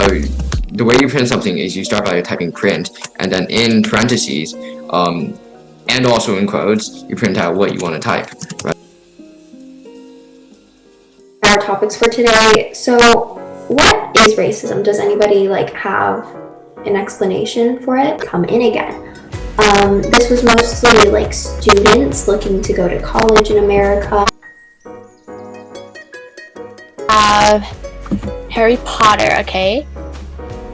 the way you print something is you start by typing print, and then in parentheses, and also in quotes, you print out what you want to type. Right? Our topics for today. So, what is racism? Does anybody have an explanation for it? Come in again. This was mostly students looking to go to college in America. Harry Potter, okay?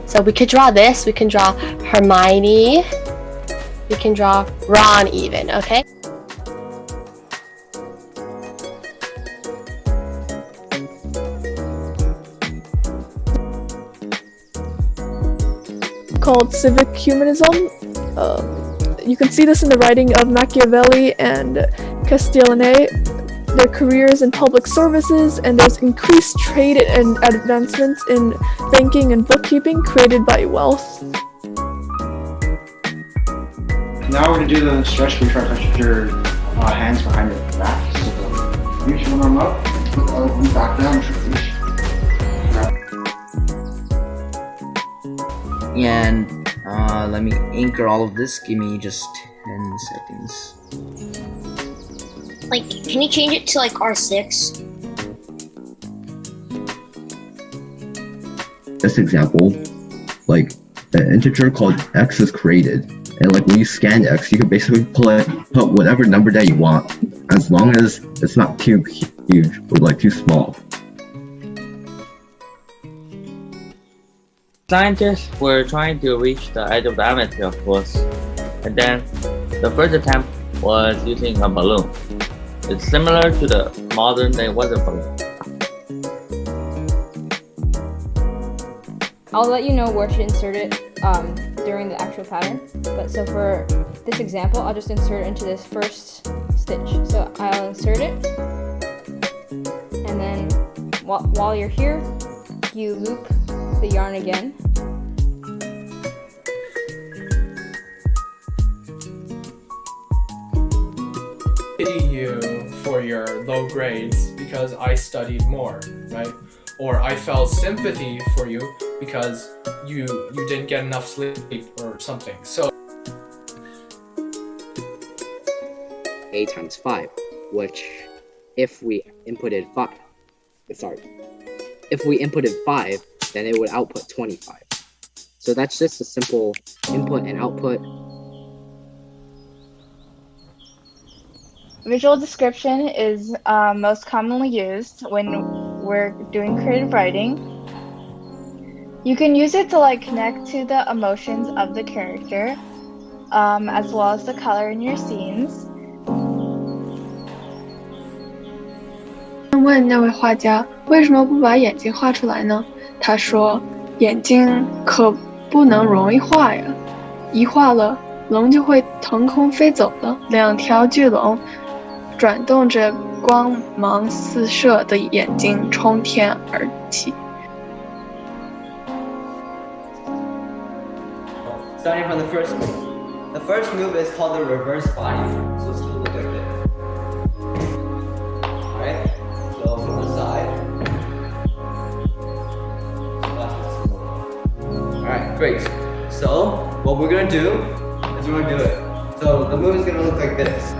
So we could draw this, we can draw Hermione, we can draw Ron even, okay? Called civic humanism. You can see this in the writing of Machiavelli and Castiglione. Their careers in public services, and there's increased trade and advancements in banking and bookkeeping created by wealth. Now we're going to do the stretch where you try to touch your hands behind your back. So reach one arm up, and back down, reach. And let me anchor all of this. Give me just 10 seconds. Can you change it to R6? This example, an integer called x is created, and when you scan x, you can basically put whatever number that you want, as long as it's not too huge or too small. Scientists were trying to reach the edge of the atmosphere, of course, and then the first attempt was using a balloon. It's similar to the modern day weather balloon. I'll let you know where to insert it during the actual pattern. But so for this example, I'll just insert it into this first stitch. So I'll insert it, and then while you're here, you loop the yarn again. Pity you for your low grades because I studied more, right? Or I felt sympathy for you because you didn't get enough sleep or something. So a times 5, which if we inputted 5, then it would output 25. So that's just a simple input and output. Visual description is most commonly used when we're doing creative writing. You can use it to connect to the emotions of the character, as well as the color in your scenes. 问那位画家为什么不把眼睛画出来呢？他说：“眼睛可不能容易画呀，一画了，龙就会腾空飞走了。两条巨龙转动着光芒四射的眼睛冲天而起。” Starting from the first move. The first move is called the reverse body. So it's going to look like this. Alright? So from the side. Alright, great. So what we're going to do is we're going to do it. So the move is going to look like this.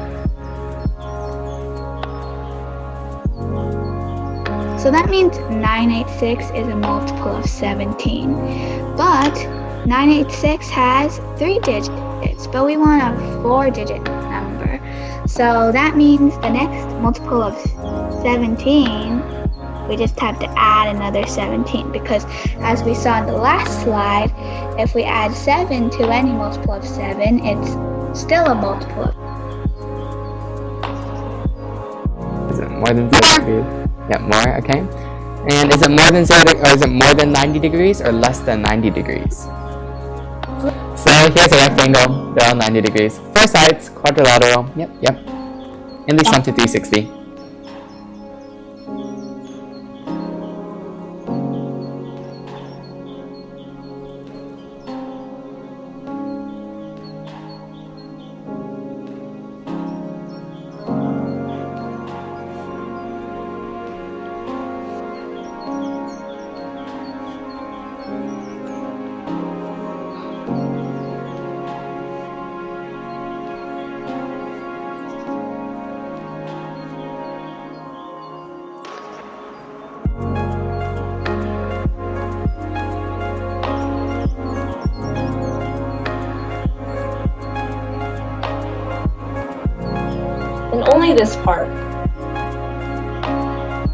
So that means 986 is a multiple of 17. But 986 has 3 digits, but we want a 4-digit number. So that means the next multiple of 17, we just have to add another 17, because as we saw in the last slide, if we add 7 to any multiple of 7, it's still a multiple of. Is it more than 0 degrees? Yeah, more, okay. And is it more than 0 or is it more than 90 degrees or less than 90 degrees? So here's a rectangle, they're all 90 degrees. 4 sides, quadrilateral, yep. And least some to 360. only this part.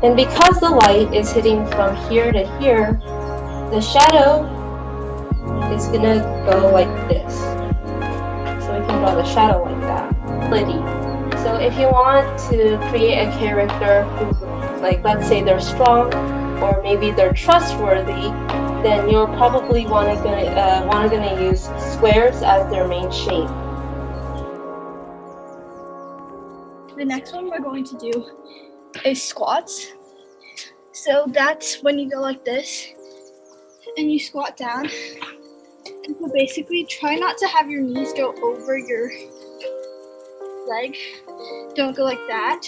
And because the light is hitting from here to here, the shadow is gonna go like this. So we can draw the shadow like that. Liddy. So if you want to create a character who, like, let's say they're strong, or maybe they're trustworthy, then you're probably gonna use squares as their main shape. The next one we're going to do is squats. So that's when you go like this and you squat down. And so basically try not to have your knees go over your leg. Don't go like that.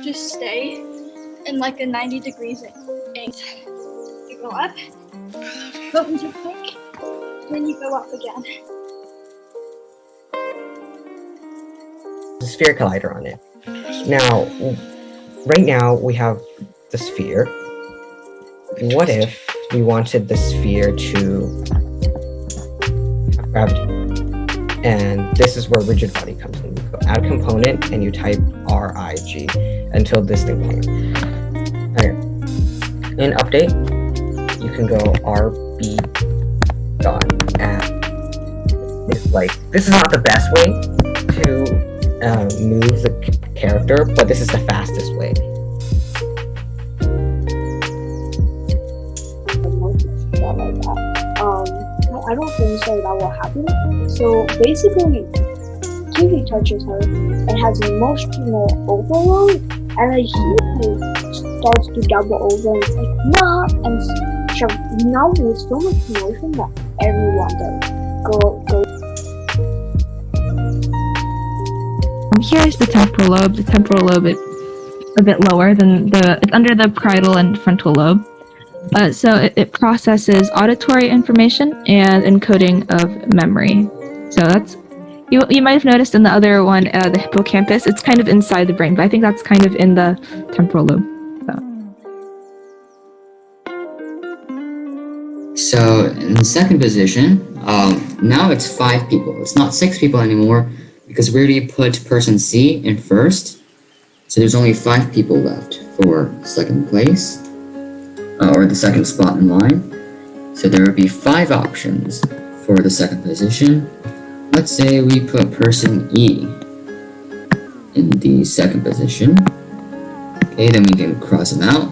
Just stay in like a 90 degrees angle. You go up, go into plank, then you go up again. The sphere collider on it. Now, right now we have the sphere. What if we wanted the sphere to have gravity? And this is where rigid body comes in. You go add component and you type RIG until this thing plays. Okay. In update, you can go RB.add. It's like, this is not the best way to move the character, but this is the fastest way. I don't think so that will happen. So basically, Kiki touches her and has emotional overload, and then he starts to double over and it's like, nah, and so now with so much emotion that everyone does. Go. Here is the temporal lobe. The temporal lobe is a bit lower than it's under the parietal and frontal lobe. So it processes auditory information and encoding of memory. So that's, you might have noticed in the other one, the hippocampus, it's kind of inside the brain, but I think that's kind of in the temporal lobe. So in the second position, now it's 5 people. It's not 6 people anymore because we already put person C in first. So there's only 5 people left for second place. Or the second spot in line. So there would be 5 options for the second position. Let's say we put person E in the second position. Okay, then we can cross them out.